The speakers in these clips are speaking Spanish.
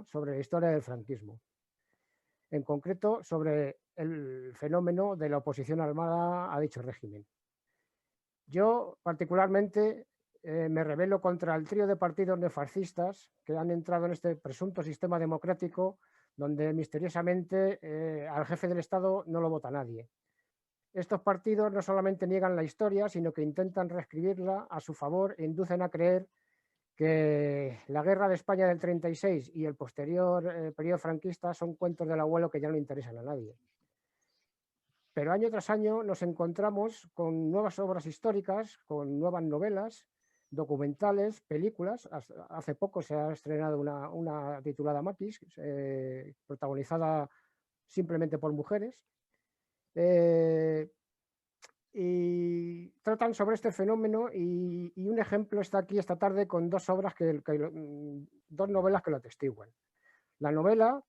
sobre la historia del franquismo, en concreto sobre el fenómeno de la oposición armada a dicho régimen. Yo particularmente me rebelo contra el trío de partidos neofascistas que han entrado en este presunto sistema democrático donde misteriosamente al jefe del Estado no lo vota nadie. Estos partidos no solamente niegan la historia, sino que intentan reescribirla a su favor e inducen a creer que la guerra de España del 36 y el posterior periodo franquista son cuentos del abuelo que ya no interesan a nadie. Pero año tras año nos encontramos con nuevas obras históricas, con nuevas novelas, documentales, películas. Hace poco se ha estrenado una titulada Maquis, protagonizada simplemente por mujeres. Y tratan sobre este fenómeno y un ejemplo está aquí esta tarde con dos obras, dos novelas que lo atestiguan. La novela,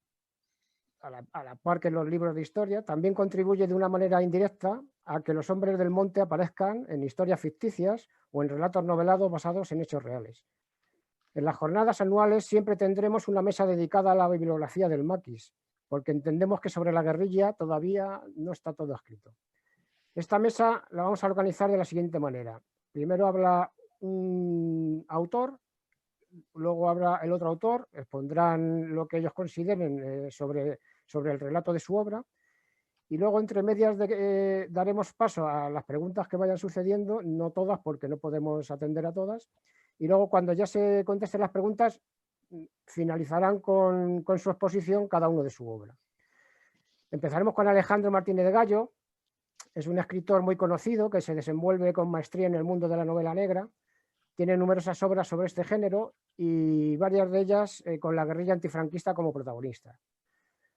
a la par que los libros de historia, también contribuye de una manera indirecta a que los hombres del monte aparezcan en historias ficticias o en relatos novelados basados en hechos reales. En las jornadas anuales siempre tendremos una mesa dedicada a la bibliografía del Maquis, porque entendemos que sobre la guerrilla todavía no está todo escrito. Esta mesa la vamos a organizar de la siguiente manera. Primero habla un autor, luego habla el otro autor, expondrán lo que ellos consideren sobre el relato de su obra y luego entre medias daremos paso a las preguntas que vayan sucediendo, no todas porque no podemos atender a todas, y luego cuando ya se contesten las preguntas finalizarán con su exposición cada uno de su obra. Empezaremos con Alejandro Martínez de Gallo. Es un escritor muy conocido que se desenvuelve con maestría en el mundo de la novela negra. Tiene numerosas obras sobre este género y varias de ellas con la guerrilla antifranquista como protagonista.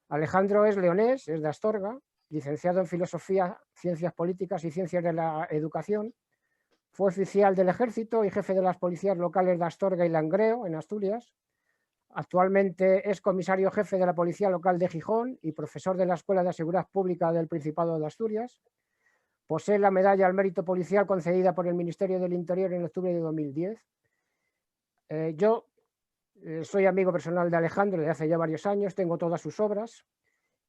Alejandro es leonés, es de Astorga, licenciado en Filosofía, Ciencias Políticas y Ciencias de la Educación. Fue oficial del Ejército y jefe de las policías locales de Astorga y Langreo, en Asturias. Actualmente es comisario jefe de la Policía Local de Gijón y profesor de la Escuela de Seguridad Pública del Principado de Asturias. Posee la medalla al mérito policial concedida por el Ministerio del Interior en octubre de 2010. Yo soy amigo personal de Alejandro desde hace ya varios años, tengo todas sus obras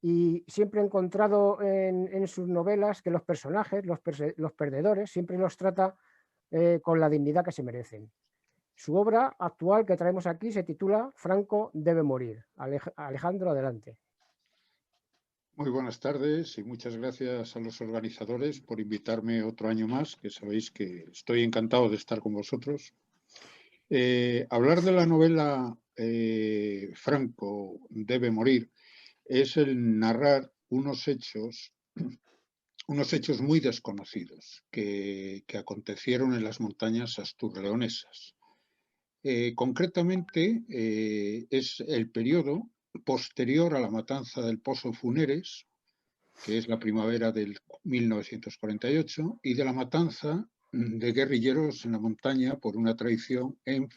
y siempre he encontrado en sus novelas que los personajes, los perdedores, siempre los trata con la dignidad que se merecen. Su obra actual que traemos aquí se titula Franco debe morir. Alejandro, adelante. Muy buenas tardes y muchas gracias a los organizadores por invitarme otro año más, que sabéis que estoy encantado de estar con vosotros. Hablar de la novela Franco debe morir es el narrar unos hechos muy desconocidos que acontecieron en las montañas asturleonesas. Concretamente, es el periodo posterior a la matanza del Pozo Funeres, que es la primavera del 1948, y de la matanza de guerrilleros en la montaña por una traición en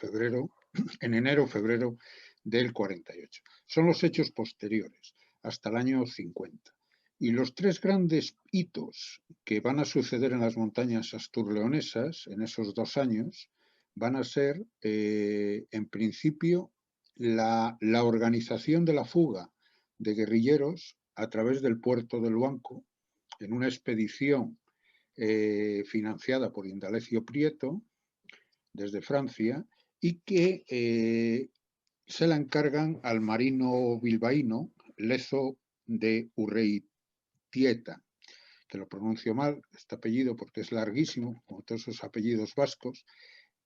enero-febrero del 48. Son los hechos posteriores, hasta el año 50. Y los tres grandes hitos que van a suceder en las montañas asturleonesas en esos 2 años van a ser, en principio, la organización de la fuga de guerrilleros a través del puerto del Luanco en una expedición financiada por Indalecio Prieto desde Francia y que se la encargan al marino bilbaíno Lezo de Urreitieta, que lo pronuncio mal, este apellido, porque es larguísimo, como todos esos apellidos vascos.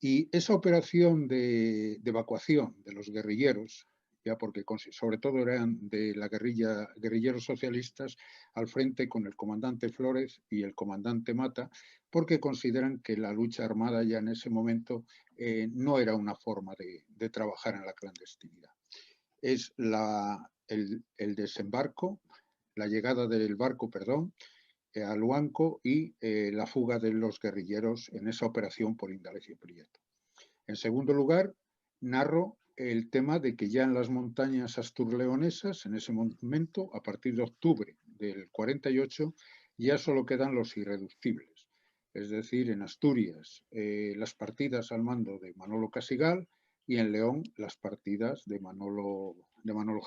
Y esa operación de evacuación de los guerrilleros, ya porque sobre todo eran de la guerrilleros socialistas, al frente con el comandante Flores y el comandante Mata, porque consideran que la lucha armada ya en ese momento no era una forma de trabajar en la clandestinidad. Es el desembarco, la llegada del barco, a Luanco y la fuga de los guerrilleros en esa operación por Indalecio Prieto. En segundo lugar, narro el tema de que ya en las montañas asturleonesas, en ese momento, a partir de octubre del 48, ya solo quedan los irreductibles. Es decir, en Asturias, las partidas al mando de Manolo Casigal y en León las partidas de Manolo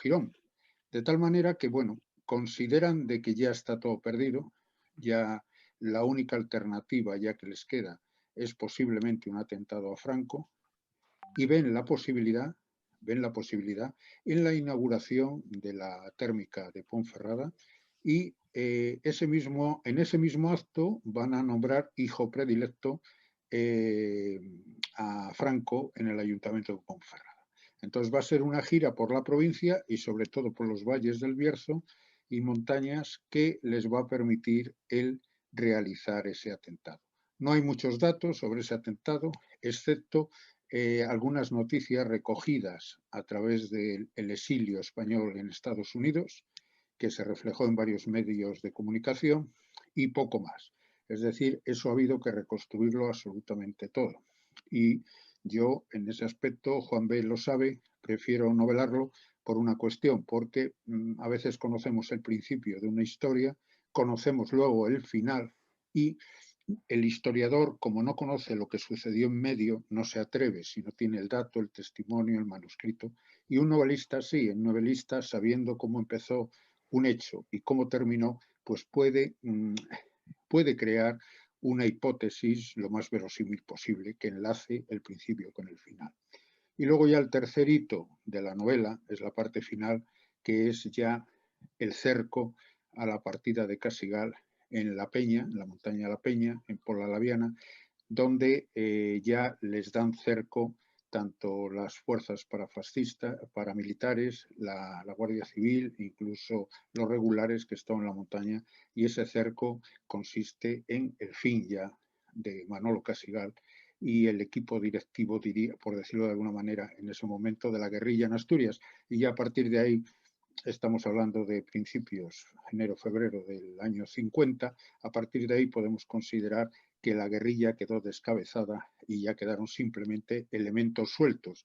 Girón. De tal manera que, bueno, consideran de que ya está todo perdido, ya la única alternativa ya que les queda es posiblemente un atentado a Franco, y ven la posibilidad en la inauguración de la térmica de Ponferrada, y en ese mismo acto van a nombrar hijo predilecto a Franco en el Ayuntamiento de Ponferrada. Entonces va a ser una gira por la provincia y sobre todo por los valles del Bierzo y montañas que les va a permitir el realizar ese atentado. No hay muchos datos sobre ese atentado, excepto algunas noticias recogidas a través del exilio español en Estados Unidos, que se reflejó en varios medios de comunicación, y poco más. Es decir, eso ha habido que reconstruirlo absolutamente todo. Y yo, en ese aspecto, Juan B. lo sabe, prefiero novelarlo por una cuestión, porque a veces conocemos el principio de una historia, conocemos luego el final, y el historiador, como no conoce lo que sucedió en medio, no se atreve, si no tiene el dato, el testimonio, el manuscrito. Y un novelista sí, el novelista, sabiendo cómo empezó un hecho y cómo terminó, pues puede crear una hipótesis lo más verosímil posible que enlace el principio con el final. Y luego ya el tercer hito de la novela es la parte final, que es ya el cerco a la partida de Casigal en La Peña, en la montaña de La Peña, en Pola Laviana, donde ya les dan cerco tanto las fuerzas parafascistas, paramilitares, la Guardia Civil, incluso los regulares que están en la montaña, y ese cerco consiste en el fin ya de Manolo Casigal y el equipo directivo, diría, por decirlo de alguna manera, en ese momento de la guerrilla en Asturias. Y ya a partir de ahí, estamos hablando de principios, enero, febrero del año 50, a partir de ahí podemos considerar que la guerrilla quedó descabezada y ya quedaron simplemente elementos sueltos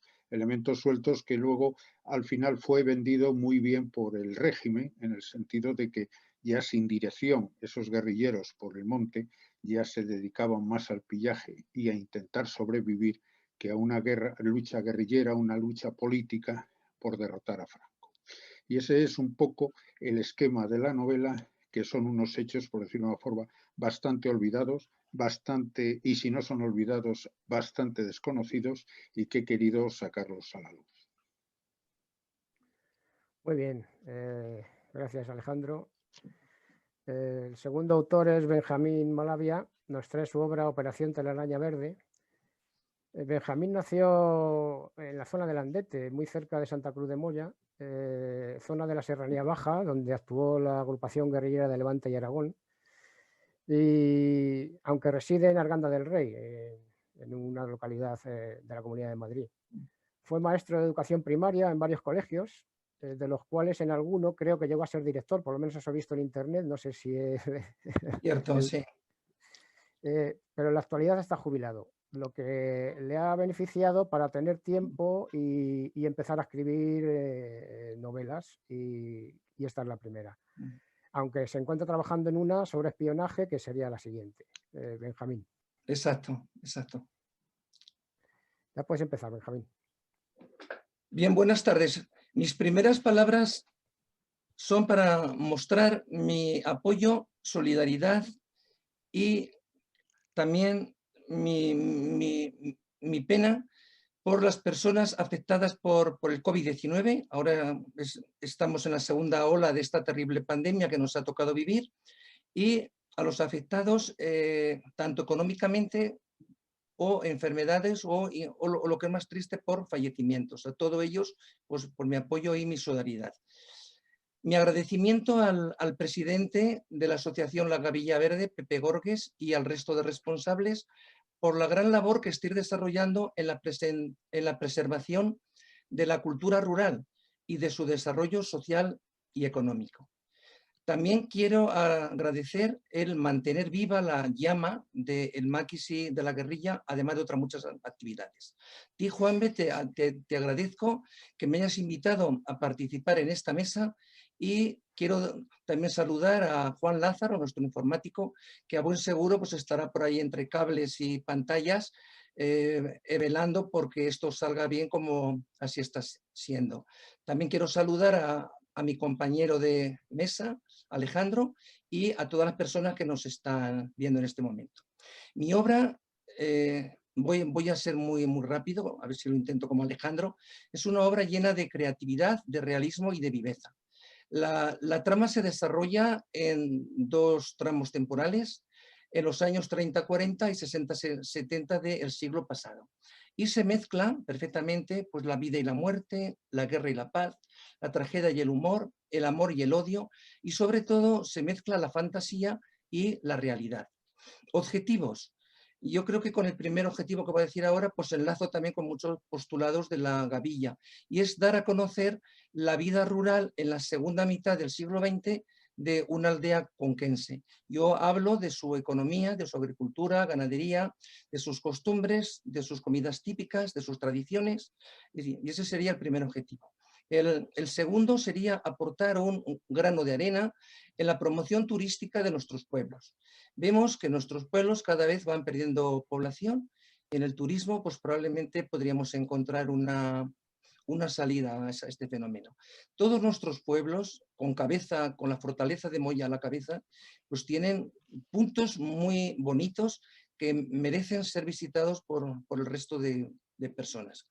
que luego al final fue vendido muy bien por el régimen, en el sentido de que ya sin dirección esos guerrilleros por el monte ya se dedicaban más al pillaje y a intentar sobrevivir que a una lucha guerrillera, una lucha política por derrotar a Franco. Y ese es un poco el esquema de la novela, que son unos hechos, por decirlo de una forma, bastante olvidados, y si no son olvidados, bastante desconocidos, y que he querido sacarlos a la luz. Muy bien, gracias Alejandro. El segundo autor es Benjamín Malavia, nos trae su obra Operación Telaraña Verde. Benjamín nació en la zona del Andete, muy cerca de Santa Cruz de Moya, zona de la Serranía Baja, donde actuó la agrupación guerrillera de Levante y Aragón. Y aunque reside en Arganda del Rey, en una localidad de la Comunidad de Madrid. Fue maestro de educación primaria en varios colegios, de los cuales en alguno creo que llegó a ser director, por lo menos eso he visto en internet, no sé si es cierto, sí. Pero en la actualidad está jubilado, lo que le ha beneficiado para tener tiempo y empezar a escribir novelas, y esta es la primera. Aunque se encuentra trabajando en una sobre espionaje, que sería la siguiente. Benjamín. Exacto, exacto. Ya puedes empezar, Benjamín. Bien, buenas tardes. Mis primeras palabras son para mostrar mi apoyo, solidaridad y también mi pena por las personas afectadas por el COVID-19. Ahora estamos en la segunda ola de esta terrible pandemia que nos ha tocado vivir, y a los afectados tanto económicamente o enfermedades o lo que es más triste, por fallecimientos. A todos ellos, pues por mi apoyo y mi solidaridad. Mi agradecimiento al presidente de la Asociación La Gavilla Verde, Pepe Gorges, y al resto de responsables por la gran labor que estoy desarrollando en la preservación de la cultura rural y de su desarrollo social y económico. También quiero agradecer el mantener viva la llama del maquis de la guerrilla, además de otras muchas actividades. Ti, Juanbe, te agradezco que me hayas invitado a participar en esta mesa, y quiero también saludar a Juan Lázaro, nuestro informático, que a buen seguro pues estará por ahí entre cables y pantallas, velando porque esto salga bien como así está siendo. También quiero saludar a mi compañero de mesa, Alejandro, y a todas las personas que nos están viendo en este momento. Mi obra, voy a ser muy rápido, a ver si lo intento como Alejandro, es una obra llena de creatividad, de realismo y de viveza. La trama se desarrolla en dos tramos temporales, en los años 30, 40 y 60, 70 del siglo pasado. Y se mezclan perfectamente pues, la vida y la muerte, la guerra y la paz, la tragedia y el humor, el amor y el odio, y sobre todo se mezcla la fantasía y la realidad. Objetivos. Yo creo que con el primer objetivo que voy a decir ahora, pues enlazo también con muchos postulados de la Gavilla, y es dar a conocer la vida rural en la segunda mitad del siglo XX de una aldea conquense. Yo hablo de su economía, de su agricultura, ganadería, de sus costumbres, de sus comidas típicas, de sus tradiciones, y ese sería el primer objetivo. El segundo sería aportar un grano de arena en la promoción turística de nuestros pueblos. Vemos que nuestros pueblos cada vez van perdiendo población. En el turismo, pues probablemente podríamos encontrar una salida a este fenómeno. Todos nuestros pueblos, con la fortaleza de Moya a la cabeza, pues tienen puntos muy bonitos que merecen ser visitados por el resto de personas.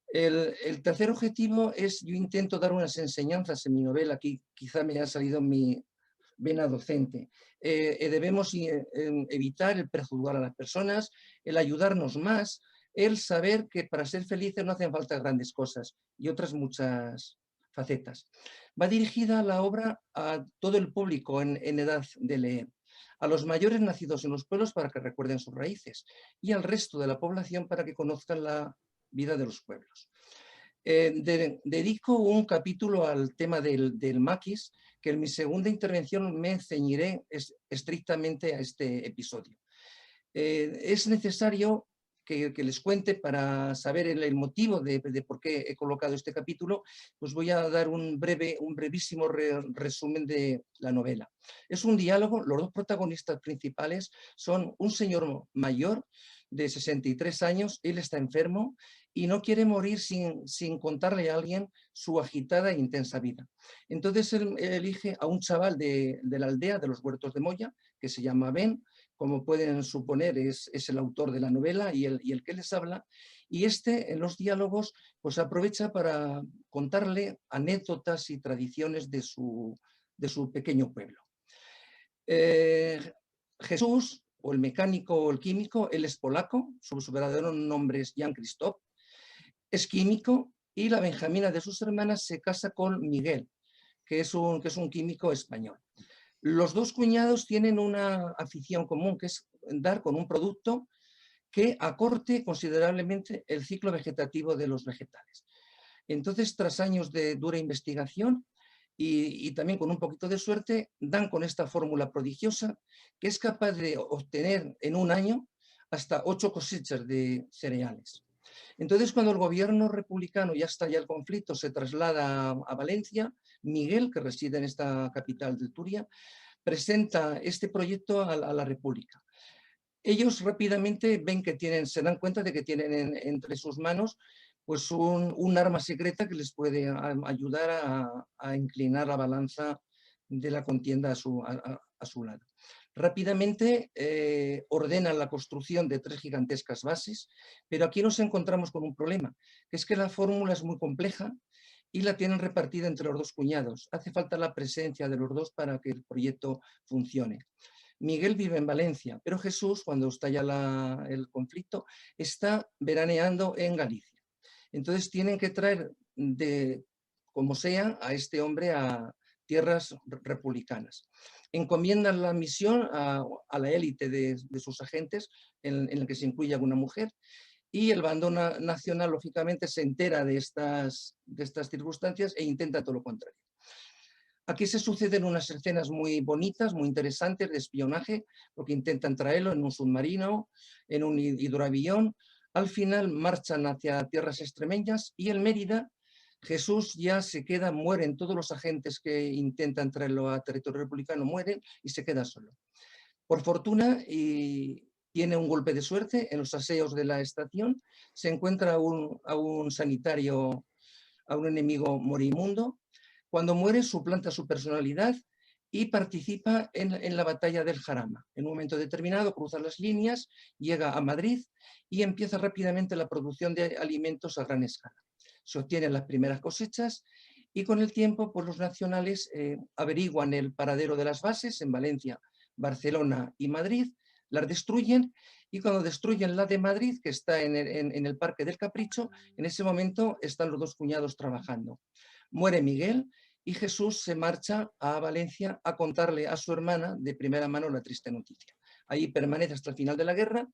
El tercer objetivo es, yo intento dar unas enseñanzas en mi novela, aquí quizá me ha salido mi vena docente. Debemos evitar el prejuzgar a las personas, el ayudarnos más, el saber que para ser felices no hacen falta grandes cosas y otras muchas facetas. Va dirigida la obra a todo el público en edad de leer, a los mayores nacidos en los pueblos para que recuerden sus raíces y al resto de la población para que conozcan la vida de los pueblos. Dedico un capítulo al tema del maquis, que en mi segunda intervención me ceñiré estrictamente a este episodio. Es necesario que les cuente, para saber el motivo de por qué he colocado este capítulo, pues voy a dar un brevísimo resumen de la novela. Es un diálogo, los dos protagonistas principales son un señor mayor de 63 años, él está enfermo y no quiere morir sin contarle a alguien su agitada e intensa vida. Entonces él elige a un chaval de la aldea de los Huertos de Moya, que se llama Ben, como pueden suponer es el autor de la novela y el que les habla, y en los diálogos pues aprovecha para contarle anécdotas y tradiciones de su pequeño pueblo. Jesús, o el mecánico o el químico, él es polaco, su verdadero nombre es Jan Krzysztof, es químico, y la Benjamina de sus hermanas se casa con Miguel, que es un químico español. Los dos cuñados tienen una afición común, que es dar con un producto que acorte considerablemente el ciclo vegetativo de los vegetales. Entonces, tras años de dura investigación y también con un poquito de suerte, dan con esta fórmula prodigiosa que es capaz de obtener en un año hasta 8 cosechas de cereales. Entonces, cuando el gobierno republicano ya estalla el conflicto, se traslada a Valencia, Miguel, que reside en esta capital de Turia, presenta este proyecto a la República. Ellos rápidamente se dan cuenta de que tienen entre sus manos pues un arma secreta que les puede ayudar a inclinar la balanza de la contienda a su lado. Rápidamente ordenan la construcción de 3 gigantescas bases, pero aquí nos encontramos con un problema, que es que la fórmula es muy compleja y la tienen repartida entre los dos cuñados. Hace falta la presencia de los dos para que el proyecto funcione. Miguel vive en Valencia, pero Jesús, cuando estalla el conflicto, está veraneando en Galicia. Entonces tienen que traer como sea a este hombre a tierras republicanas. Encomiendan la misión a la élite de sus agentes, en la que se incluye alguna mujer, y el bando nacional, lógicamente, se entera de estas circunstancias e intenta todo lo contrario. Aquí se suceden unas escenas muy bonitas, muy interesantes de espionaje, porque intentan traerlo en un submarino, en un hidroavión. Al final marchan hacia tierras extremeñas y en Mérida Jesús ya se queda, mueren todos los agentes que intentan traerlo a territorio republicano, mueren y se queda solo. Por fortuna, y tiene un golpe de suerte en los aseos de la estación, se encuentra a un sanitario, a un enemigo moribundo. Cuando muere, suplanta su personalidad y participa en la batalla del Jarama. En un momento determinado cruza las líneas, llega a Madrid y empieza rápidamente la producción de alimentos a gran escala. Se obtienen las primeras cosechas y con el tiempo pues, los nacionales averiguan el paradero de las bases en Valencia, Barcelona y Madrid, las destruyen y cuando destruyen la de Madrid, que está en el Parque del Capricho, en ese momento están los dos cuñados trabajando. Muere Miguel y Jesús se marcha a Valencia a contarle a su hermana de primera mano la triste noticia. Ahí permanece hasta el final de la guerra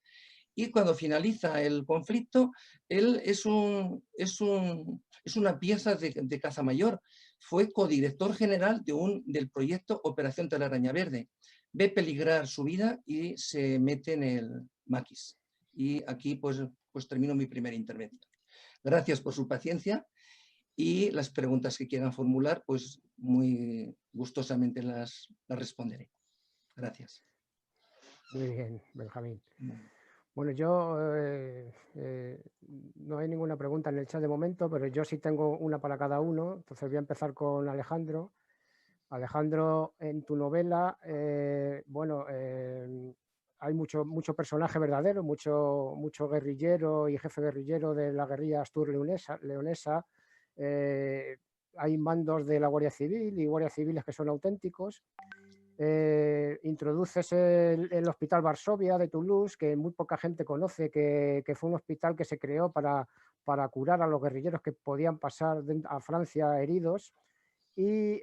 y cuando finaliza el conflicto, él es una pieza de caza mayor. Fue codirector general del proyecto Operación Telaraña Verde. Ve peligrar su vida y se mete en el maquis. Y aquí pues termino mi primera intervención. Gracias por su paciencia y las preguntas que quieran formular, pues muy gustosamente las responderé. Gracias. Muy bien, Benjamín. Bueno, yo no hay ninguna pregunta en el chat de momento, pero yo sí tengo una para cada uno. Entonces voy a empezar con Alejandro. Alejandro, en tu novela, hay mucho personaje verdadero, mucho guerrillero y jefe guerrillero de la guerrilla astur-leonesa. Hay mandos de la Guardia Civil y guardias civiles que son auténticos. Introduces el Hospital Varsovia de Toulouse, que muy poca gente conoce, que fue un hospital que se creó para curar a los guerrilleros que podían pasar a Francia heridos. Y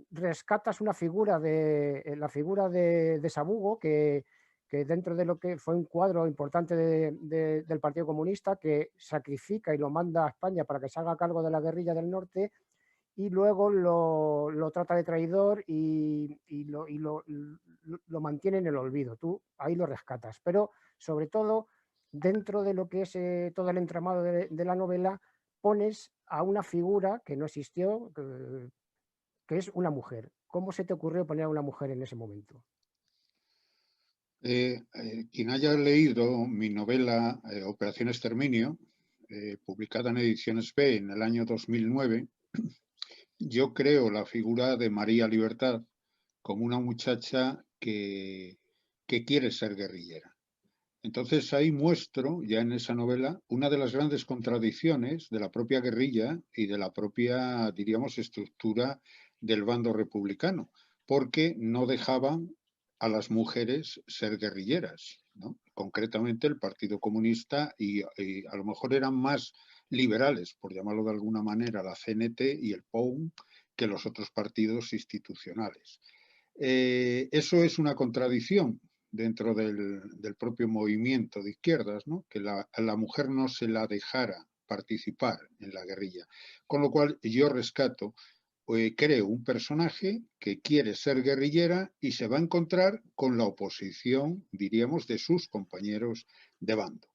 rescatas una figura la figura de Sabugo, que dentro de lo que fue un cuadro importante del Partido Comunista, que sacrifica y lo manda a España para que se haga cargo de la guerrilla del norte, y luego lo trata de traidor y lo mantiene en el olvido. Tú ahí lo rescatas, pero sobre todo dentro de lo que es todo el entramado de la novela, pones a una figura que no existió, que es una mujer. ¿Cómo se te ocurrió poner a una mujer en ese momento? Quien haya leído mi novela Operación Exterminio, publicada en Ediciones B en el año 2009, yo creo la figura de María Libertad como una muchacha que quiere ser guerrillera. Entonces ahí muestro, ya en esa novela, una de las grandes contradicciones de la propia guerrilla y de la propia, diríamos, estructura del bando republicano, porque no dejaban a las mujeres ser guerrilleras, ¿no? Concretamente el Partido Comunista y a lo mejor eran más liberales, por llamarlo de alguna manera, la CNT y el POUM, que los otros partidos institucionales. Eso es una contradicción dentro del propio movimiento de izquierdas, ¿no? Que a la mujer no se la dejara participar en la guerrilla. Con lo cual yo rescato, creo un personaje que quiere ser guerrillera y se va a encontrar con la oposición, diríamos, de sus compañeros de bando.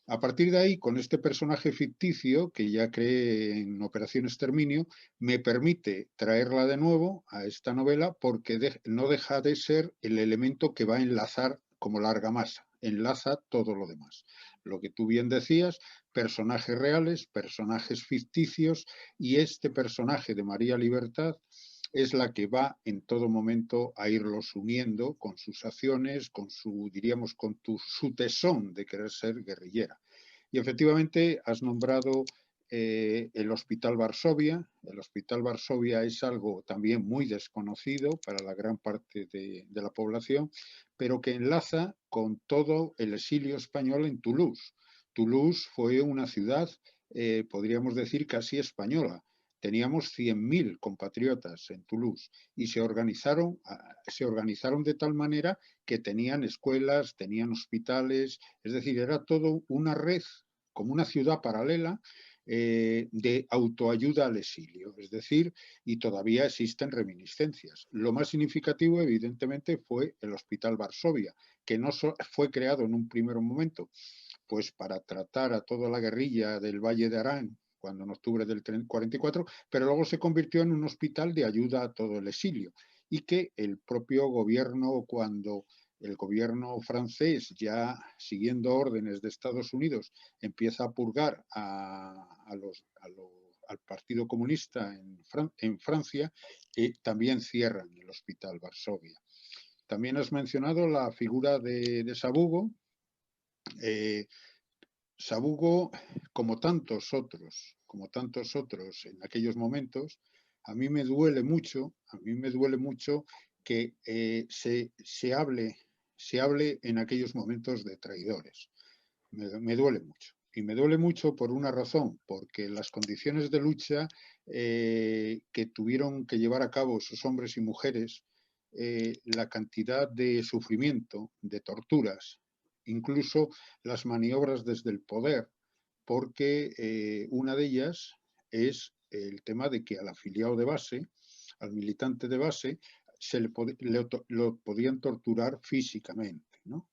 A partir de ahí, con este personaje ficticio que ya creé en Operación Exterminio, me permite traerla de nuevo a esta novela porque no deja de ser el elemento que va a enlazar como la argamasa, enlaza todo lo demás. Lo que tú bien decías, personajes reales, personajes ficticios, y este personaje de María Libertad es la que va en todo momento a irlos uniendo con sus acciones, con su, diríamos, con su tesón de querer ser guerrillera. Y efectivamente has nombrado el Hospital Varsovia. El Hospital Varsovia es algo también muy desconocido para la gran parte de la población, pero que enlaza con todo el exilio español en Toulouse. Toulouse fue una ciudad, podríamos decir, casi española. Teníamos 100.000 compatriotas en Toulouse y se organizaron de tal manera que tenían escuelas, tenían hospitales, es decir, era todo una red, como una ciudad paralela de autoayuda al exilio, es decir, y todavía existen reminiscencias. Lo más significativo, evidentemente, fue el Hospital Varsovia, que no fue creado en un primer momento pues para tratar a toda la guerrilla del Valle de Arán cuando en octubre del 44, pero luego se convirtió en un hospital de ayuda a todo el exilio y que el propio gobierno, cuando el gobierno francés, ya siguiendo órdenes de Estados Unidos, empieza a purgar al Partido Comunista en Francia, también cierran el Hospital Varsovia. También has mencionado la figura de Sabugo. Sabugo, como tantos otros en aquellos momentos, a mí me duele mucho que se hable en aquellos momentos de traidores. Me duele mucho. Y me duele mucho por una razón, porque las condiciones de lucha que tuvieron que llevar a cabo esos hombres y mujeres, la cantidad de sufrimiento, de torturas, incluso las maniobras desde el poder, porque una de ellas es el tema de que al afiliado de base, al militante de base, lo podían torturar físicamente, ¿no?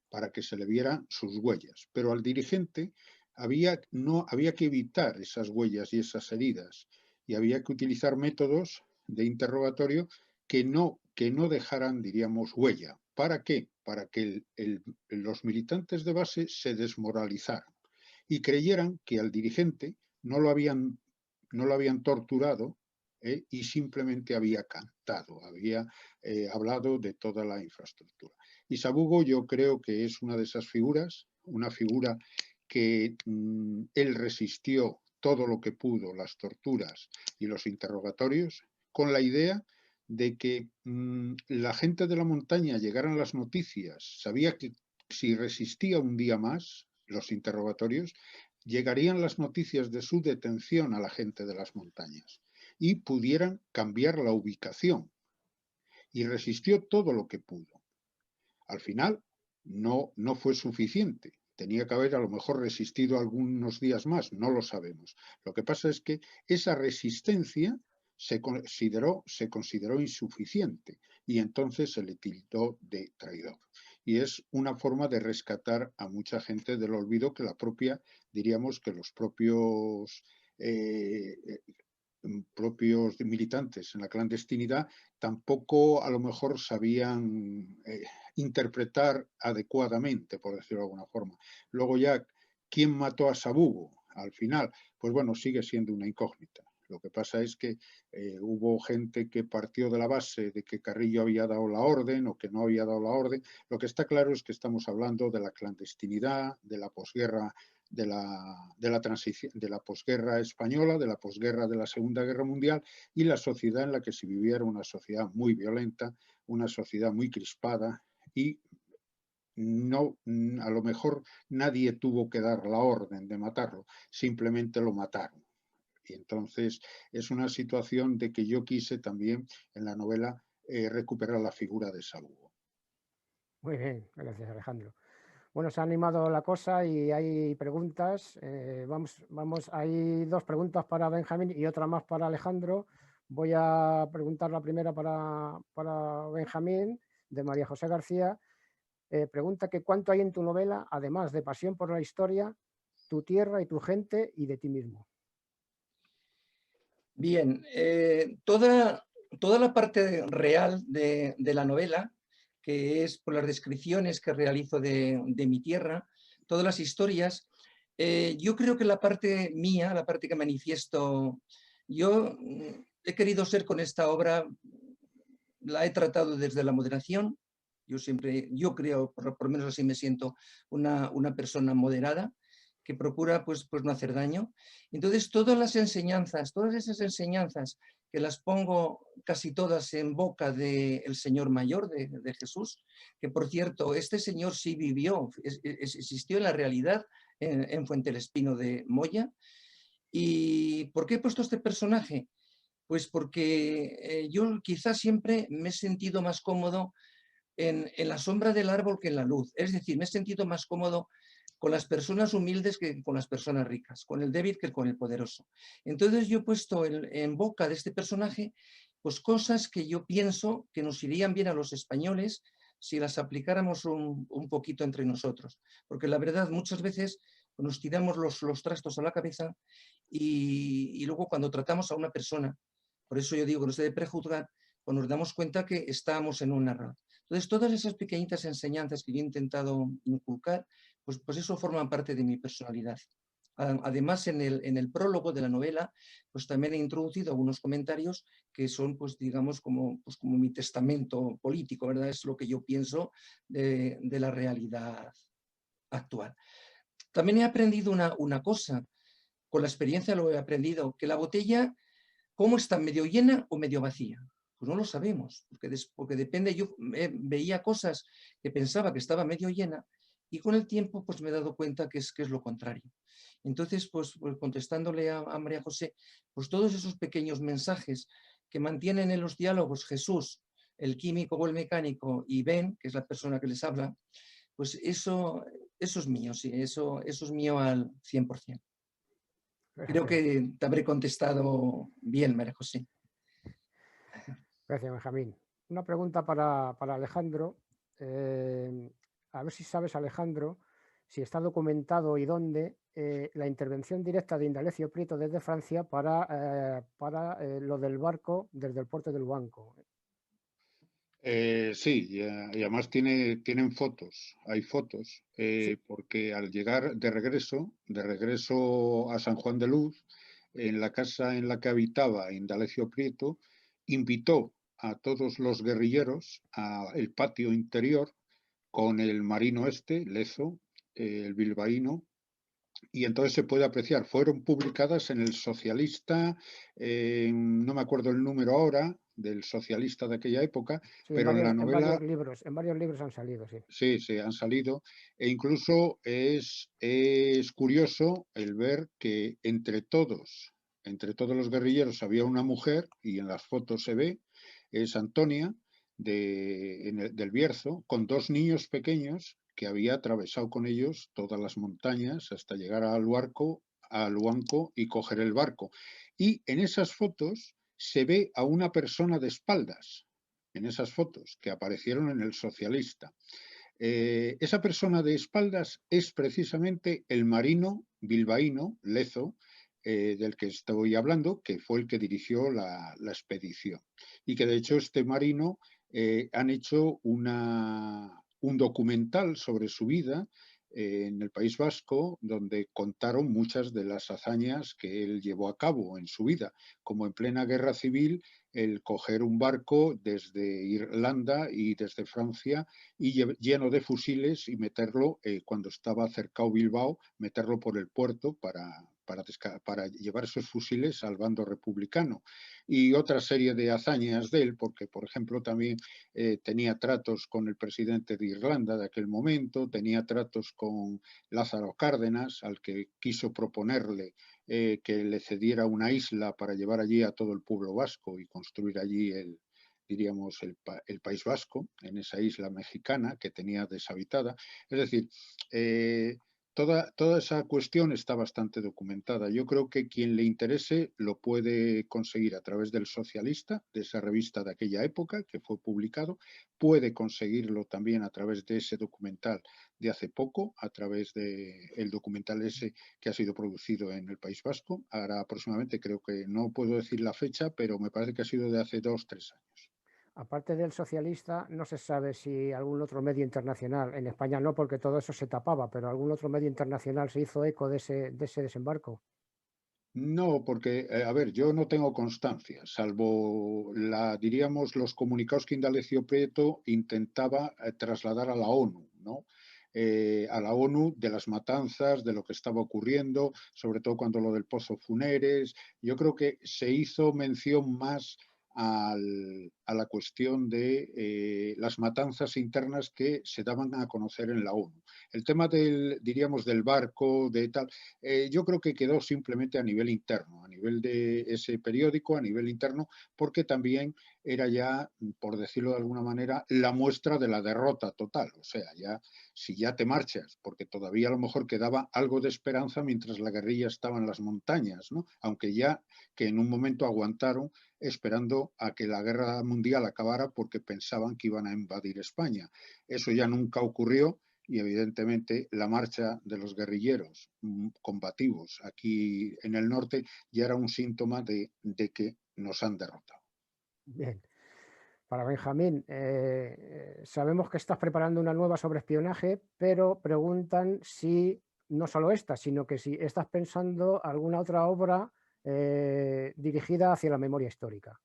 Para que se le vieran sus huellas. Pero al dirigente había que evitar esas huellas y esas heridas, y había que utilizar métodos de interrogatorio que no dejaran, diríamos, huella. ¿Para qué? Para que los militantes de base se desmoralizaran y creyeran que al dirigente no lo habían torturado, y simplemente había cantado, había hablado de toda la infraestructura. Y Sabugo yo creo que es una de esas figuras, una figura que él resistió todo lo que pudo, las torturas y los interrogatorios, con la idea de que la gente de la montaña, llegaran las noticias, sabía que si resistía un día más los interrogatorios, llegarían las noticias de su detención a la gente de las montañas y pudieran cambiar la ubicación. Y resistió todo lo que pudo. Al final no fue suficiente. Tenía que haber a lo mejor resistido algunos días más, no lo sabemos. Lo que pasa es que esa resistencia se consideró insuficiente y entonces se le tildó de traidor. Y es una forma de rescatar a mucha gente del olvido que diríamos que los propios militantes en la clandestinidad tampoco a lo mejor sabían interpretar adecuadamente, por decirlo de alguna forma. Luego ya, ¿quién mató a Sabugo? Al final, pues bueno, sigue siendo una incógnita. Lo que pasa es que hubo gente que partió de la base de que Carrillo había dado la orden o que no había dado la orden. Lo que está claro es que estamos hablando de la clandestinidad, de la posguerra, de la transición, de la posguerra española, de la posguerra de la Segunda Guerra Mundial, y la sociedad en la que se vivía era una sociedad muy violenta, una sociedad muy crispada, y a lo mejor nadie tuvo que dar la orden de matarlo, simplemente lo mataron. Y entonces es una situación de que yo quise también en la novela recuperar la figura de Sabugo. Muy bien, gracias Alejandro. Bueno, se ha animado la cosa y hay preguntas. Hay dos preguntas para Benjamín y otra más para Alejandro. Voy a preguntar la primera para Benjamín, de María José García. Pregunta que cuánto hay en tu novela, además de pasión por la historia, tu tierra y tu gente y de ti mismo. Bien, toda la parte real de la novela, que es por las descripciones que realizo de mi tierra, todas las historias, yo creo que la parte mía, la parte que manifiesto, yo he querido ser con esta obra, la he tratado desde la moderación. Yo creo, por lo menos así me siento, una persona moderada, que procura pues no hacer daño. Entonces todas esas enseñanzas que las pongo casi todas en boca del Señor Mayor, de Jesús, que por cierto, este señor sí vivió, existió en la realidad en Fuente el Espino de Moya. ¿Y por qué he puesto este personaje? Pues porque yo quizás siempre me he sentido más cómodo en la sombra del árbol que en la luz. Es decir, me he sentido más cómodo con las personas humildes que con las personas ricas, con el débil que con el poderoso. Entonces yo he puesto en boca de este personaje pues cosas que yo pienso que nos irían bien a los españoles si las aplicáramos un poquito entre nosotros. Porque la verdad, muchas veces nos tiramos los trastos a la cabeza y luego cuando tratamos a una persona, por eso yo digo que no se debe prejuzgar, pues nos damos cuenta que estamos en un error. Entonces, todas esas pequeñitas enseñanzas que yo he intentado inculcar, pues eso forman parte de mi personalidad. Además, en el prólogo de la novela, pues también he introducido algunos comentarios que son, pues digamos, pues como mi testamento político, ¿verdad? Es lo que yo pienso de la realidad actual. También he aprendido una cosa, con la experiencia lo he aprendido, que la botella, ¿cómo está? ¿Medio llena o medio vacía? Pues no lo sabemos, porque depende, yo veía cosas que pensaba que estaba medio llena y con el tiempo pues me he dado cuenta que es lo contrario. Entonces, pues contestándole a María José, pues todos esos pequeños mensajes que mantienen en los diálogos Jesús, el químico o el mecánico, y Ben, que es la persona que les habla, pues eso es mío, sí, eso es mío al 100%. Creo Gracias. que te habré contestado bien, María José. Gracias, Benjamín. Una pregunta para Alejandro. A ver si sabes, Alejandro, si está documentado y dónde la intervención directa de Indalecio Prieto desde Francia para lo del barco desde el puerto del Luanco. Sí, y además tienen fotos, hay fotos, Sí. porque al llegar de regreso a San Juan de Luz, en la casa en la que habitaba Indalecio Prieto, invitó a todos los guerrilleros al patio interior con el marino Lezo, el bilbaíno, y entonces se puede apreciar. Fueron publicadas en El Socialista, no me acuerdo el número ahora, del Socialista de aquella época, Sí, pero en la en novela varios libros han salido, sí. sí, se han salido, e incluso es curioso el ver que entre todos los guerrilleros había una mujer, y en las fotos se ve, es Antonia del Bierzo, con dos niños pequeños que había atravesado con ellos todas las montañas hasta llegar a Luanco y coger el barco. Y en esas fotos se ve a una persona de espaldas, en esas fotos que aparecieron en El Socialista. Esa persona de espaldas es precisamente el marino bilbaíno, Lezo, del que estoy hablando, que fue el que dirigió la expedición. Y que de hecho este marino han hecho un documental sobre su vida en el País Vasco, donde contaron muchas de las hazañas que él llevó a cabo en su vida, como en plena guerra civil, el coger un barco desde Irlanda y desde Francia y lleno de fusiles y meterlo, cuando estaba cercado Bilbao, meterlo por el puerto para llevar esos fusiles al bando republicano. Y otra serie de hazañas de él, porque por ejemplo también tenía tratos con el presidente de Irlanda de aquel momento, tenía tratos con Lázaro Cárdenas, al que quiso proponerle que le cediera una isla para llevar allí a todo el pueblo vasco y construir allí diríamos, el País Vasco, en esa isla mexicana que tenía deshabitada. Es decir, toda esa cuestión está bastante documentada. Yo creo que quien le interese lo puede conseguir a través del Socialista, de esa revista de aquella época que fue publicado, puede conseguirlo también a través de ese documental de hace poco, a través del documental ese que ha sido producido en el País Vasco. Ahora aproximadamente, creo que no puedo decir la fecha, pero me parece que ha sido de hace 2 o 3 años. Aparte del Socialista, no se sabe si algún otro medio internacional, en España no, porque todo eso se tapaba, pero algún otro medio internacional se hizo eco de ese desembarco. No, porque, a ver, yo no tengo constancia, salvo diríamos, los comunicados que Indalecio Prieto intentaba trasladar a la ONU, ¿no? A la ONU de las matanzas, de lo que estaba ocurriendo, sobre todo cuando lo del Pozo Funeres. Yo creo que se hizo mención más a la cuestión de las matanzas internas que se daban a conocer en la ONU. El tema diríamos, del barco, de tal, yo creo que quedó simplemente a nivel interno, a nivel de ese periódico, a nivel interno, porque también era ya, por decirlo de alguna manera, la muestra de la derrota total. O sea, ya si ya te marchas, porque todavía a lo mejor quedaba algo de esperanza mientras la guerrilla estaba en las montañas, ¿no? Aunque ya que en un momento aguantaron esperando a que la guerra mundial acabara porque pensaban que iban a invadir España. Eso ya nunca ocurrió. y evidentemente la marcha de los guerrilleros combativos aquí en el norte ya era un síntoma de que nos han derrotado. Bien. Para Benjamín, sabemos que estás preparando una nueva sobre espionaje, pero preguntan si no solo esta, sino que si estás pensando alguna otra obra dirigida hacia la memoria histórica.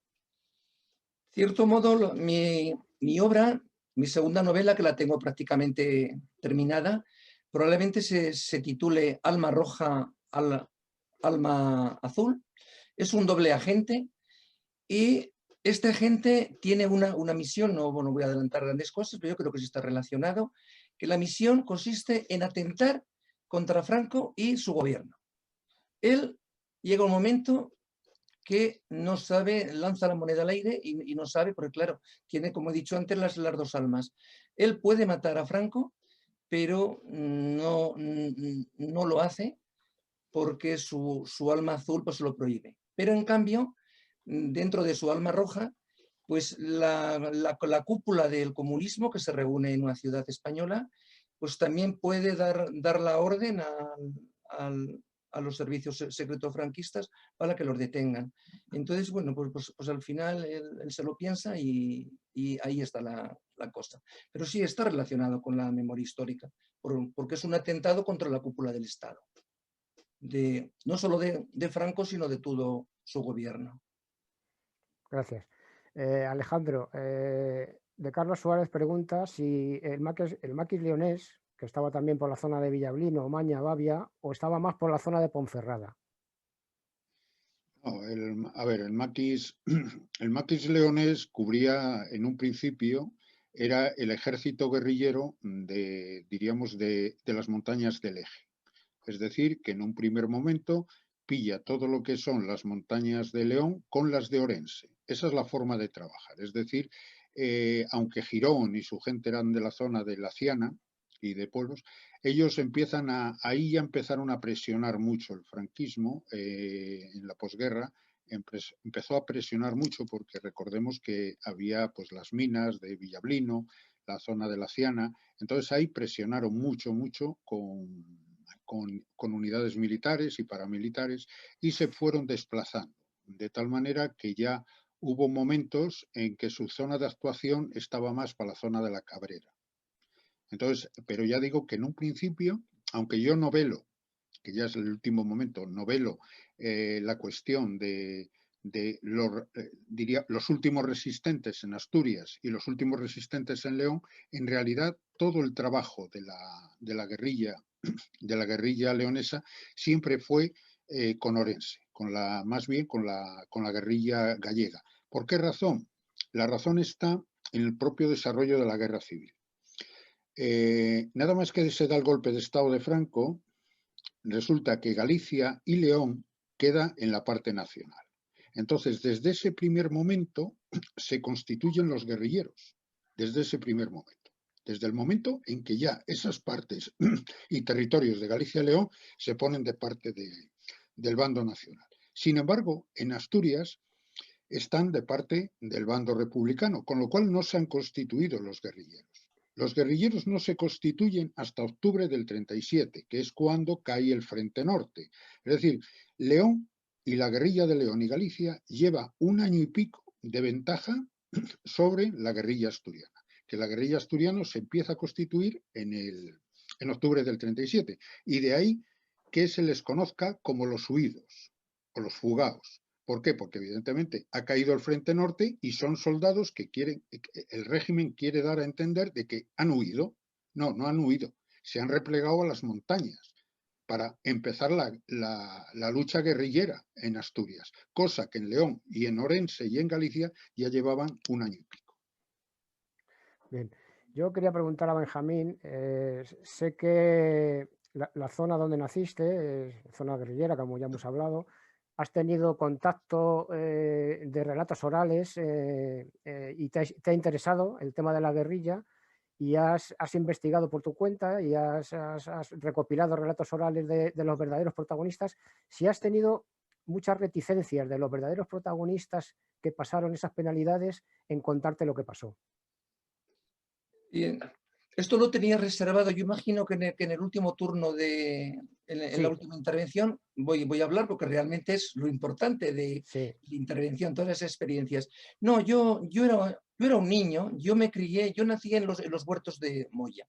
Cierto modo, mi obra, mi segunda novela, que la tengo prácticamente terminada, probablemente se titule Alma Roja, Alma Azul. Es un doble agente y este agente tiene una misión, no voy a adelantar grandes cosas, pero yo creo que sí está relacionado, que la misión consiste en atentar contra Franco y su gobierno. Él llega un momento que no sabe, lanza la moneda al aire y no sabe, porque claro, tiene, como he dicho antes, las dos almas. Él puede matar a Franco, pero no lo hace porque su alma azul pues, lo prohíbe. Pero en cambio, dentro de su alma roja, pues la cúpula del comunismo que se reúne en una ciudad española, pues también puede dar la orden a los servicios secretos franquistas para que los detengan. Entonces, bueno, pues al final él se lo piensa y ahí está la cosa. Pero sí está relacionado con la memoria histórica, porque es un atentado contra la cúpula del Estado. No solo de Franco, sino de todo su gobierno. Gracias. Alejandro, de Carlos Suárez pregunta si el maquis leonés, que estaba también por la zona de Villablino, Omaña, Bavia, o estaba más por la zona de Ponferrada. No, el maquis leonés cubría en un principio, era el ejército guerrillero diríamos, de las montañas del Eje. Es decir, que en un primer momento pilla todo lo que son las montañas de León con las de Orense. Esa es la forma de trabajar. Es decir, aunque Girón y su gente eran de la zona de Laciana y de pueblos, ellos ahí ya empezaron a presionar mucho el franquismo en la posguerra. Empezó a presionar mucho porque recordemos que había pues las minas de Villablino, la zona de Laciana. Entonces ahí presionaron mucho con unidades militares y paramilitares y se fueron desplazando, de tal manera que ya hubo momentos en que su zona de actuación estaba más para la zona de la Cabrera. Entonces, pero ya digo que en un principio, aunque yo novelo, que ya es el último momento, novelo la cuestión de los últimos resistentes en Asturias y los últimos resistentes en León, en realidad todo el trabajo de la guerrilla leonesa siempre fue con Orense, más bien con la guerrilla gallega. ¿Por qué razón? La razón está en el propio desarrollo de la guerra civil. Nada más que se da el golpe de Estado de Franco, resulta que Galicia y León queda en la parte nacional. Entonces, desde ese primer momento se constituyen los guerrilleros, desde ese primer momento. Desde el momento en que ya esas partes y territorios de Galicia y León se ponen de parte del bando nacional. Sin embargo, en Asturias están de parte del bando republicano, con lo cual no se han constituido los guerrilleros. Los guerrilleros no se constituyen hasta octubre del 37, que es cuando cae el Frente Norte. Es decir, León y la guerrilla de León y Galicia lleva un año y pico de ventaja sobre la guerrilla asturiana, que la guerrilla asturiana se empieza a constituir en octubre del 37, y de ahí que se les conozca como los huidos o los fugados. ¿Por qué? Porque evidentemente ha caído el Frente Norte y son soldados que el régimen quiere dar a entender de que han huido. No han huido, se han replegado a las montañas para empezar la lucha guerrillera en Asturias, cosa que en León y en Orense y en Galicia ya llevaban un año y pico. Bien, yo quería preguntar a Benjamín, sé que la zona donde naciste, zona guerrillera, como ya hemos hablado, has tenido contacto de relatos orales y te ha interesado el tema de la guerrilla y has investigado por tu cuenta y has recopilado relatos orales de los verdaderos protagonistas. Si has tenido muchas reticencias de los verdaderos protagonistas que pasaron esas penalidades en contarte lo que pasó. Y Esto lo tenía reservado, yo imagino que en el último turno en la Sí, última intervención voy a hablar porque realmente es lo importante de sí, la intervención, todas esas experiencias. No, yo era un niño, yo me crié, yo nací en los huertos de Moya.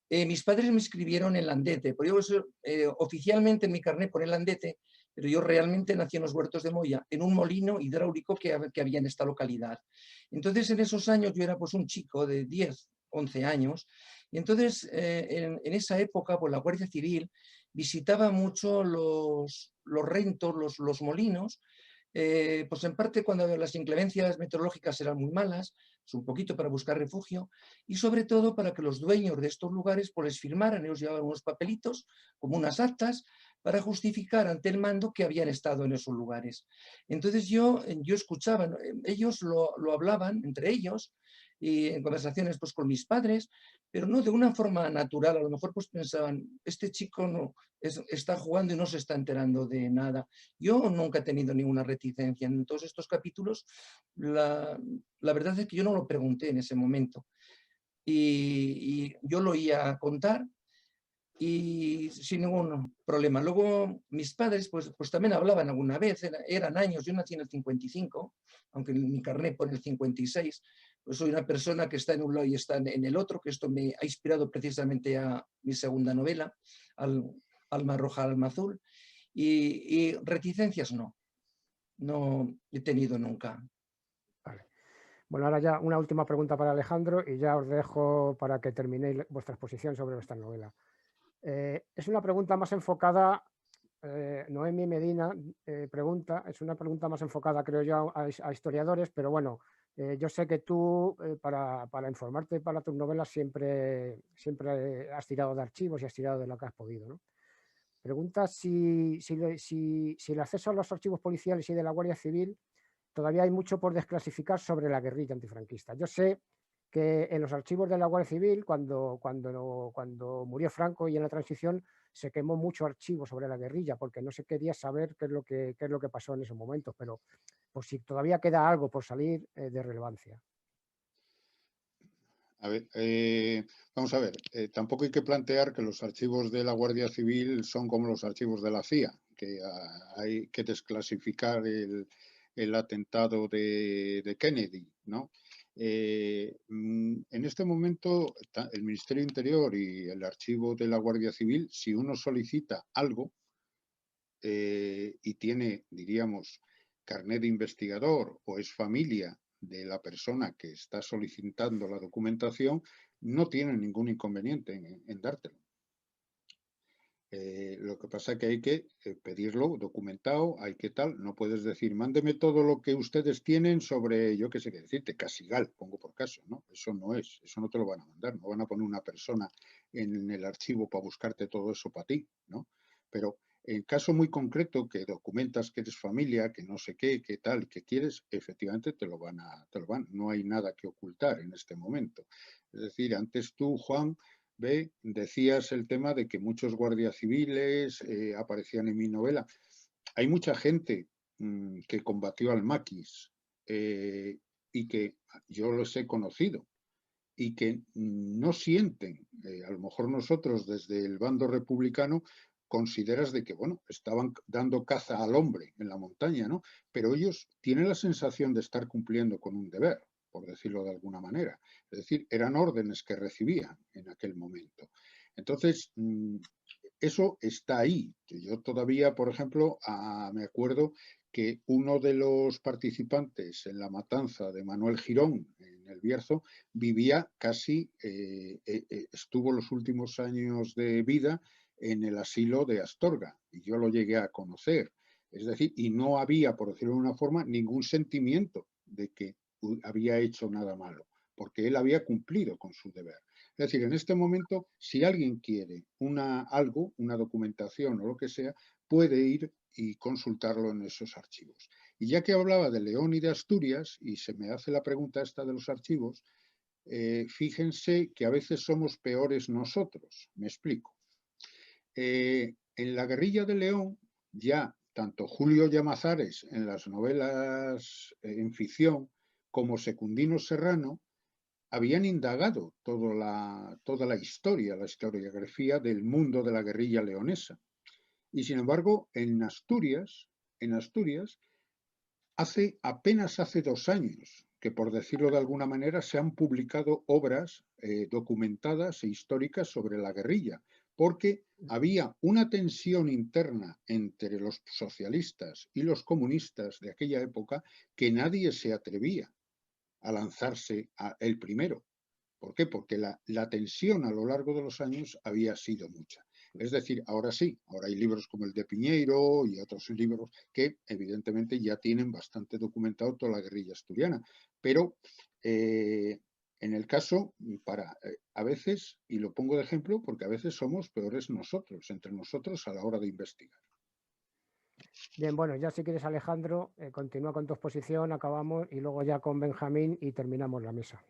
Mis padres me inscribieron en Landete, por eso oficialmente en mi carnet pone Landete, pero yo realmente nací en los huertos de Moya, en un molino hidráulico que había en esta localidad. Entonces, en esos años yo era pues un chico de 10, 11 años, y entonces en esa época pues la Guardia Civil visitaba mucho los rentos, los molinos, pues en parte cuando las inclemencias meteorológicas eran muy malas, pues un poquito para buscar refugio, y sobre todo para que los dueños de estos lugares pues les firmaran, ellos llevaban unos papelitos, como unas actas, para justificar ante el mando que habían estado en esos lugares. Entonces yo escuchaba, ellos lo hablaban entre ellos, y en conversaciones pues con mis padres, pero no de una forma natural, a lo mejor pues pensaban, este chico no, está jugando y no se está enterando de nada. Yo nunca he tenido ninguna reticencia en todos estos capítulos, la verdad es que yo no lo pregunté en ese momento. Y yo lo iba a contar y sin ningún problema. Luego mis padres pues también hablaban alguna vez, eran años, yo nací en el 55, aunque en mi carnet pone el 56, pues soy una persona que está en un lado y está en el otro, que esto me ha inspirado precisamente a mi segunda novela, Alma Roja, Alma Azul, y reticencias no he tenido nunca. vale. Bueno, ahora ya una última pregunta para Alejandro y ya os dejo para que terminéis vuestra exposición sobre vuestra novela. Es una pregunta más enfocada, Noemi Medina pregunta, es una pregunta más enfocada, creo yo, a historiadores, pero bueno, yo sé que tú, para informarte para tus novelas, siempre has tirado de archivos y has tirado de lo que has podido, ¿no? Pregunta si el acceso a los archivos policiales y de la Guardia Civil todavía hay mucho por desclasificar sobre la guerrilla antifranquista. Yo sé que en los archivos de la Guardia Civil, cuando murió Franco y en la transición, se quemó mucho archivo sobre la guerrilla porque no se quería saber qué es lo que pasó en esos momentos, pero por si todavía queda algo por salir de relevancia. A ver, vamos a ver, tampoco hay que plantear que los archivos de la Guardia Civil son como los archivos de la CIA, que hay que desclasificar el atentado de Kennedy, ¿no? En este momento, el Ministerio Interior y el archivo de la Guardia Civil, si uno solicita algo y tiene, diríamos, carnet de investigador o es familia de la persona que está solicitando la documentación, no tiene ningún inconveniente en dártelo. Lo que pasa es que hay que pedirlo documentado, hay que tal, no puedes decir, mándeme todo lo que ustedes tienen sobre, yo qué sé qué decirte, Casigal, pongo por caso, ¿no? Eso no es, eso no te lo van a mandar, no van a poner una persona en el archivo para buscarte todo eso para ti, ¿no? Pero en caso muy concreto que documentas que eres familia, que no sé qué, qué tal, que quieres, efectivamente te lo van, no hay nada que ocultar en este momento. Es decir, antes tú, Juan, decías el tema de que muchos guardias civiles aparecían en mi novela. Hay mucha gente que combatió al maquis y que yo los he conocido y que no sienten, a lo mejor nosotros desde el bando republicano consideras de que, bueno, estaban dando caza al hombre en la montaña, ¿no? Pero ellos tienen la sensación de estar cumpliendo con un deber, por decirlo de alguna manera. Es decir, eran órdenes que recibían en aquel momento. Entonces, eso está ahí. Yo todavía, por ejemplo, me acuerdo que uno de los participantes en la matanza de Manuel Girón en el Bierzo vivía casi, estuvo los últimos años de vida en el asilo de Astorga y yo lo llegué a conocer. Es decir, y no había, por decirlo de una forma, ningún sentimiento de que había hecho nada malo, porque él había cumplido con su deber. Es decir, en este momento, si alguien quiere algo, una documentación o lo que sea, puede ir y consultarlo en esos archivos. Y ya que hablaba de León y de Asturias, y se me hace la pregunta esta de los archivos, fíjense que a veces somos peores nosotros. Me explico. En la guerrilla de León, ya tanto Julio Llamazares en las novelas en ficción como Secundino Serrano habían indagado toda la historiografía del mundo de la guerrilla leonesa. Y sin embargo, en Asturias, apenas hace 2 años, que por decirlo de alguna manera, se han publicado obras documentadas e históricas sobre la guerrilla, porque había una tensión interna entre los socialistas y los comunistas de aquella época que nadie se atrevía a lanzarse el primero. ¿Por qué? Porque la tensión a lo largo de los años había sido mucha. Es decir, ahora sí, ahora hay libros como el de Piñeiro y otros libros que evidentemente ya tienen bastante documentado toda la guerrilla asturiana, pero en el caso, a veces, y lo pongo de ejemplo porque a veces somos peores nosotros, entre nosotros a la hora de investigar. Bien, bueno, ya si quieres, Alejandro, continúa con tu exposición, acabamos y luego ya con Benjamín y terminamos la mesa.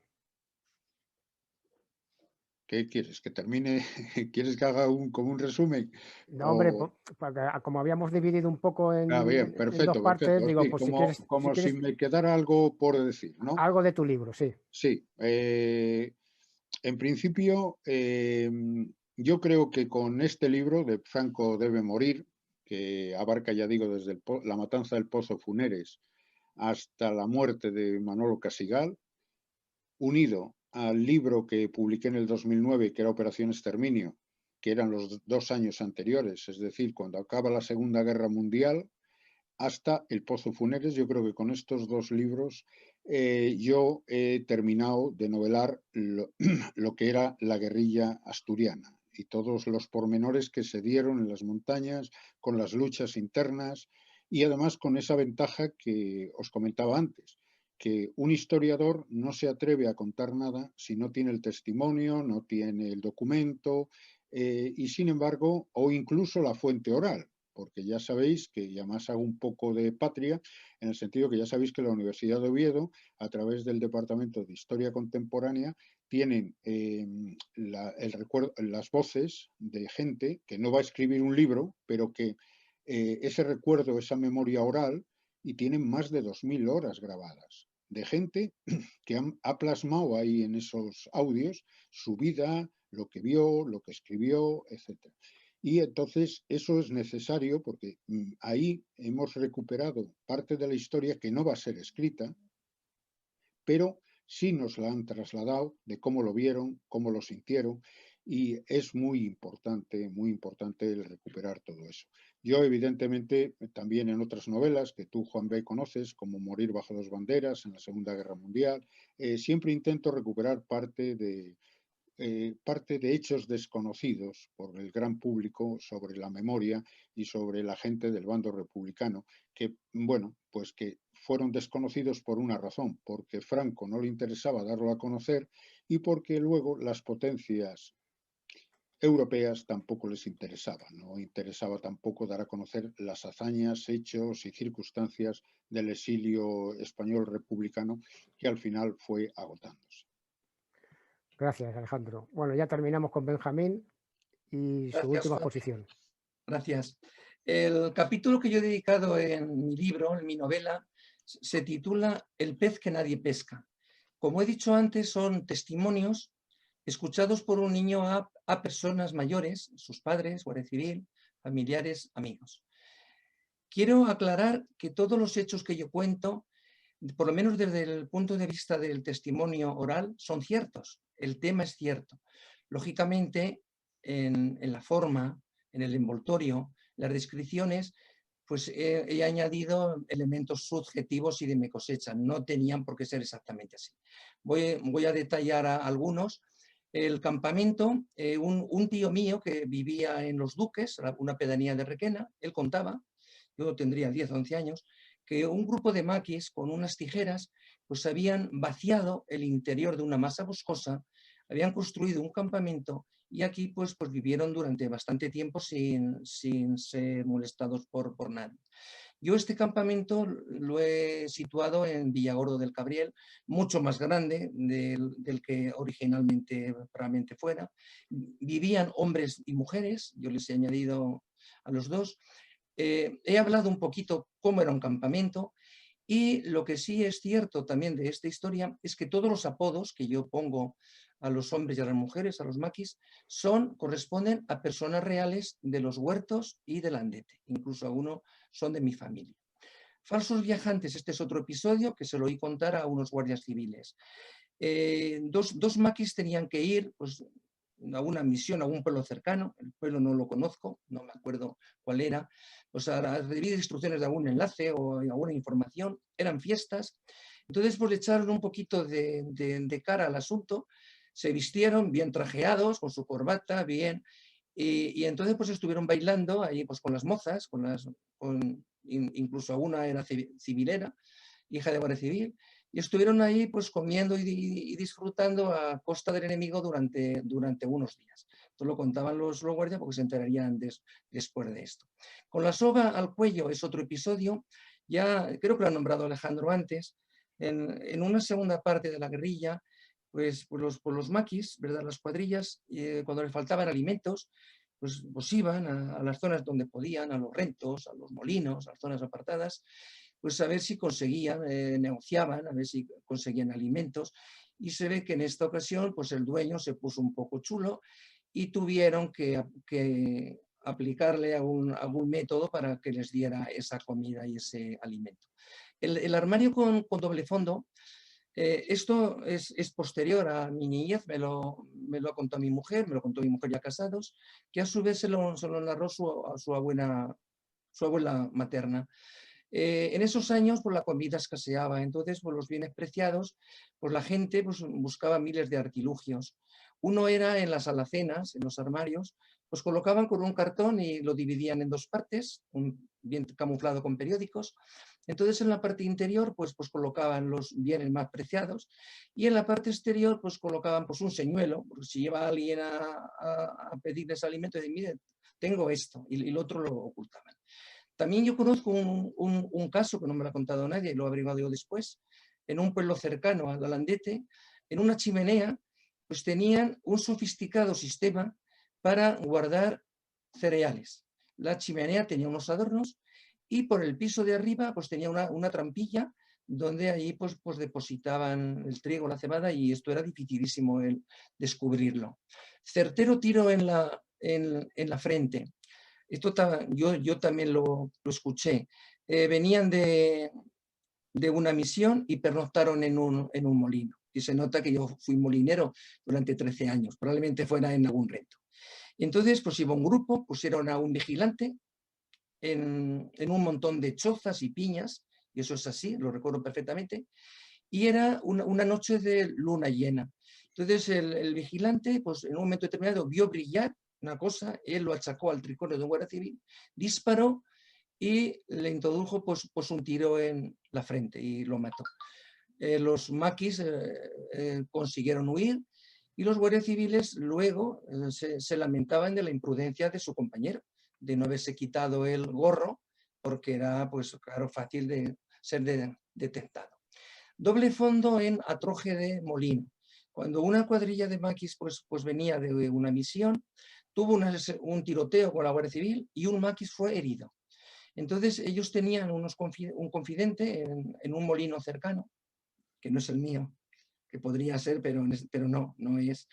¿Qué quieres? ¿Que termine? ¿Quieres que haga como un resumen? No, hombre, porque como habíamos dividido un poco Bien, en dos perfecto, partes, perfecto. digo, Sí, pues como si me quedara algo por decir, ¿no? Algo de tu libro, sí. Sí. En principio, yo creo que con este libro de Franco debe morir, que abarca, ya digo, desde la matanza del Pozo Funeres hasta la muerte de Manolo Casigal, unido al libro que publiqué en el 2009, que era Operación Exterminio, que eran los 2 años anteriores, es decir, cuando acaba la Segunda Guerra Mundial, hasta El Pozo Funeres. Yo creo que con estos 2 libros yo he terminado de novelar lo que era la guerrilla asturiana y todos los pormenores que se dieron en las montañas, con las luchas internas y además con esa ventaja que os comentaba antes, que un historiador no se atreve a contar nada si no tiene el testimonio, no tiene el documento y sin embargo, o incluso la fuente oral, porque ya sabéis que, y además hago un poco de patria, en el sentido que ya sabéis que la Universidad de Oviedo, a través del Departamento de Historia Contemporánea, tienen las voces de gente que no va a escribir un libro, pero que ese recuerdo, esa memoria oral, y tienen más de 2000 horas grabadas, de gente que ha plasmado ahí en esos audios su vida, lo que vio, lo que escribió, etcétera. Y entonces eso es necesario porque ahí hemos recuperado parte de la historia que no va a ser escrita, pero sí nos la han trasladado de cómo lo vieron, cómo lo sintieron, y es muy importante el recuperar todo eso. Yo, evidentemente, también en otras novelas que tú, Juan B., conoces, como Morir bajo 2 banderas en la Segunda Guerra Mundial, siempre intento recuperar parte de hechos desconocidos por el gran público sobre la memoria y sobre la gente del bando republicano, que, bueno, pues que fueron desconocidos por una razón, porque Franco no le interesaba darlo a conocer y porque luego las potencias europeas tampoco les interesaba, no interesaba tampoco dar a conocer las hazañas, hechos y circunstancias del exilio español republicano que al final fue agotándose. Gracias, Alejandro. Bueno, ya terminamos con Benjamín y su última exposición. Gracias. El capítulo que yo he dedicado en mi libro, en mi novela, se titula El pez que nadie pesca. Como he dicho antes, son testimonios escuchados por un niño a personas mayores, sus padres, Guardia Civil, familiares, amigos. Quiero aclarar que todos los hechos que yo cuento, por lo menos desde el punto de vista del testimonio oral, son ciertos. El tema es cierto. Lógicamente, en la forma, en el envoltorio, las descripciones, pues he añadido elementos subjetivos y de mi cosecha. No tenían por qué ser exactamente así. Voy a detallar algunos. El campamento, un tío mío que vivía en Los Duques, una pedanía de Requena, él contaba, yo tendría 10 o 11 años, que un grupo de maquis con unas tijeras pues habían vaciado el interior de una masa boscosa, habían construido un campamento y aquí pues vivieron durante bastante tiempo sin ser molestados por nadie. Yo este campamento lo he situado en Villagordo del Cabriel, mucho más grande del que originalmente probablemente fuera. Vivían hombres y mujeres, yo les he añadido a los dos. He hablado un poquito cómo era un campamento Y lo que sí es cierto también de esta historia es que todos los apodos que yo pongo a los hombres y a las mujeres, a los maquis, corresponden a personas reales de los huertos y del Andete. Incluso algunos son de mi familia. Falsos viajantes, este es otro episodio que se lo oí contar a unos guardias civiles. Dos maquis tenían que ir pues, a una misión a un pueblo cercano, el pueblo no lo conozco, no me acuerdo cuál era, pues a recibir instrucciones de algún enlace o alguna información, eran fiestas, entonces pues le echaron un poquito de cara al asunto, se vistieron bien trajeados, con su corbata, bien, y entonces pues estuvieron bailando ahí pues con las mozas, incluso una era civilera, hija de guardia civil, y estuvieron ahí pues comiendo y disfrutando a costa del enemigo durante unos días. Esto lo contaban los guardias porque se enterarían después de esto. Con la soga al cuello es otro episodio, ya creo que lo ha nombrado Alejandro antes, en una segunda parte de la guerrilla, pues los maquis, ¿verdad? Las cuadrillas, cuando les faltaban alimentos, pues iban a las zonas donde podían, a los rentos, a los molinos, a las zonas apartadas, pues a ver si conseguían, negociaban, a ver si conseguían alimentos, y se ve que en esta ocasión pues el dueño se puso un poco chulo y tuvieron que aplicarle algún método para que les diera esa comida y ese alimento. El armario con doble fondo, esto es posterior a mi niñez, me lo ha contado mi mujer, me lo contó mi mujer ya casados, que a su vez se lo narró su abuela materna. En esos años pues, la comida escaseaba, entonces pues, los bienes preciados, pues la gente pues, buscaba miles de artilugios. Uno era en las alacenas, en los armarios, pues colocaban con un cartón y lo dividían en dos partes, bien camuflado con periódicos. Entonces en la parte interior pues colocaban los bienes más preciados y en la parte exterior pues colocaban pues un señuelo, porque si lleva alguien a pedirles alimento, dicen, mire, tengo esto, y el otro lo ocultaban. También yo conozco un caso que no me lo ha contado nadie, lo he averiguado yo después, en un pueblo cercano al Landete, en una chimenea, pues tenían un sofisticado sistema para guardar cereales. La chimenea tenía unos adornos y por el piso de arriba pues tenía una trampilla donde ahí pues depositaban el trigo, la cebada, y esto era dificilísimo el descubrirlo. Certero tiro en la frente. Esto yo también lo escuché. Venían de una misión y pernoctaron en un molino. Y se nota que yo fui molinero durante 13 años, probablemente fuera en algún reto. Y entonces pues iba un grupo, pusieron a un vigilante en un montón de chozas y piñas, y eso es así, lo recuerdo perfectamente, y era una noche de luna llena. Entonces el vigilante pues en un momento determinado vio brillar una cosa, él lo achacó al tricornio de un guardia civil, disparó y le introdujo pues un tiro en la frente y lo mató. Los maquis consiguieron huir y los guardias civiles luego se lamentaban de la imprudencia de su compañero, de no haberse quitado el gorro, porque era, pues claro, fácil de ser detectado. Doble fondo en Atroje de Molino. Cuando una cuadrilla de maquis pues venía de una misión, tuvo un tiroteo con la Guardia Civil y un maquis fue herido. Entonces ellos tenían un confidente en un molino cercano, que no es el mío, que podría ser, pero no es.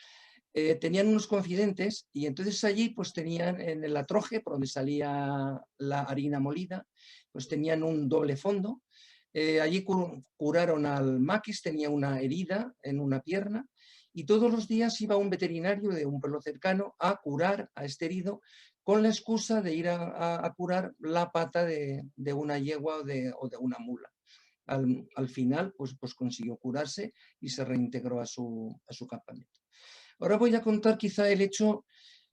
Tenían unos confidentes y entonces allí pues tenían en el atroje, por donde salía la harina molida, pues tenían un doble fondo. Allí curaron al maquis, tenía una herida en una pierna y todos los días iba un veterinario de un pueblo cercano a curar a este herido con la excusa de ir a curar la pata de una yegua o de una mula. Al final pues consiguió curarse y se reintegró a su campamento. Ahora voy a contar quizá el hecho,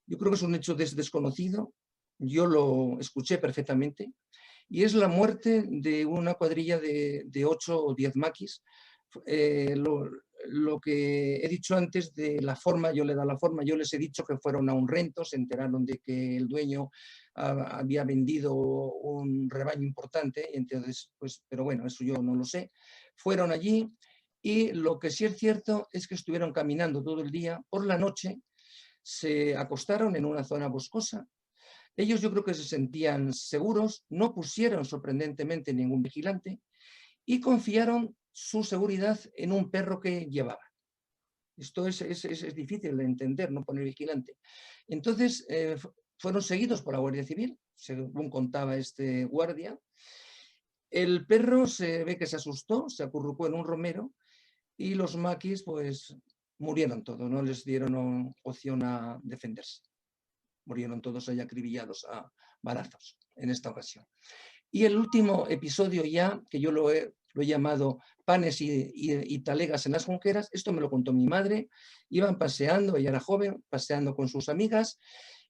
yo creo que es un hecho desconocido, yo lo escuché perfectamente, y es la muerte de una cuadrilla de 8 o 10 maquis. Lo que he dicho antes de la forma, yo le he dado la forma, yo les he dicho que fueron a un rento, se enteraron de que el dueño había vendido un rebaño importante, y entonces, pues, pero bueno, eso yo no lo sé. Fueron allí y lo que sí es cierto es que estuvieron caminando todo el día. Por la noche se acostaron en una zona boscosa. Ellos yo creo que se sentían seguros, no pusieron sorprendentemente ningún vigilante y confiaron su seguridad en un perro que llevaban. Esto es difícil de entender, no poner vigilante. Entonces, fueron seguidos por la Guardia Civil, según contaba este guardia. El perro se ve que se asustó, se acurrucó en un romero y los maquis pues murieron todos, no les dieron opción a defenderse. Murieron todos ahí acribillados a balazos en esta ocasión. Y el último episodio ya, que yo lo he llamado panes y talegas en las junqueras, esto me lo contó mi madre. Iban paseando, ella era joven, paseando con sus amigas,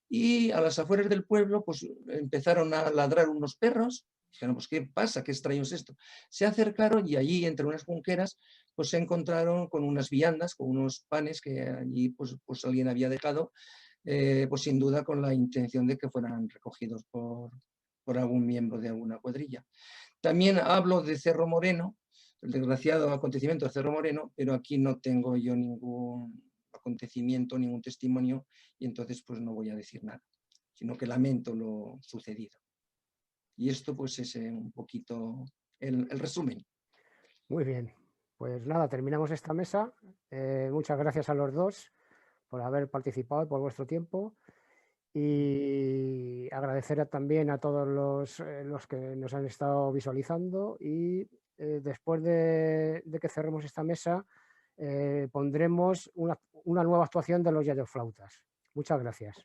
y a las afueras del pueblo pues empezaron a ladrar unos perros. Dijeron, pues ¿qué pasa? ¿Qué extraño es esto? Se acercaron y allí, entre unas junqueras, pues se encontraron con unas viandas, con unos panes que allí pues alguien había dejado, pues sin duda con la intención de que fueran recogidos por algún miembro de alguna cuadrilla. También hablo de Cerro Moreno, el desgraciado acontecimiento de Cerro Moreno, pero aquí no tengo yo ningún acontecimiento, ningún testimonio, y entonces pues no voy a decir nada, sino que lamento lo sucedido. Y esto pues es un poquito el resumen. Muy bien, pues nada, terminamos esta mesa. Muchas gracias a los dos por haber participado y por vuestro tiempo. Y agradecer también a todos los que nos han estado visualizando. Y después de que cerremos esta mesa, pondremos una nueva actuación de los yayoflautas. Muchas gracias.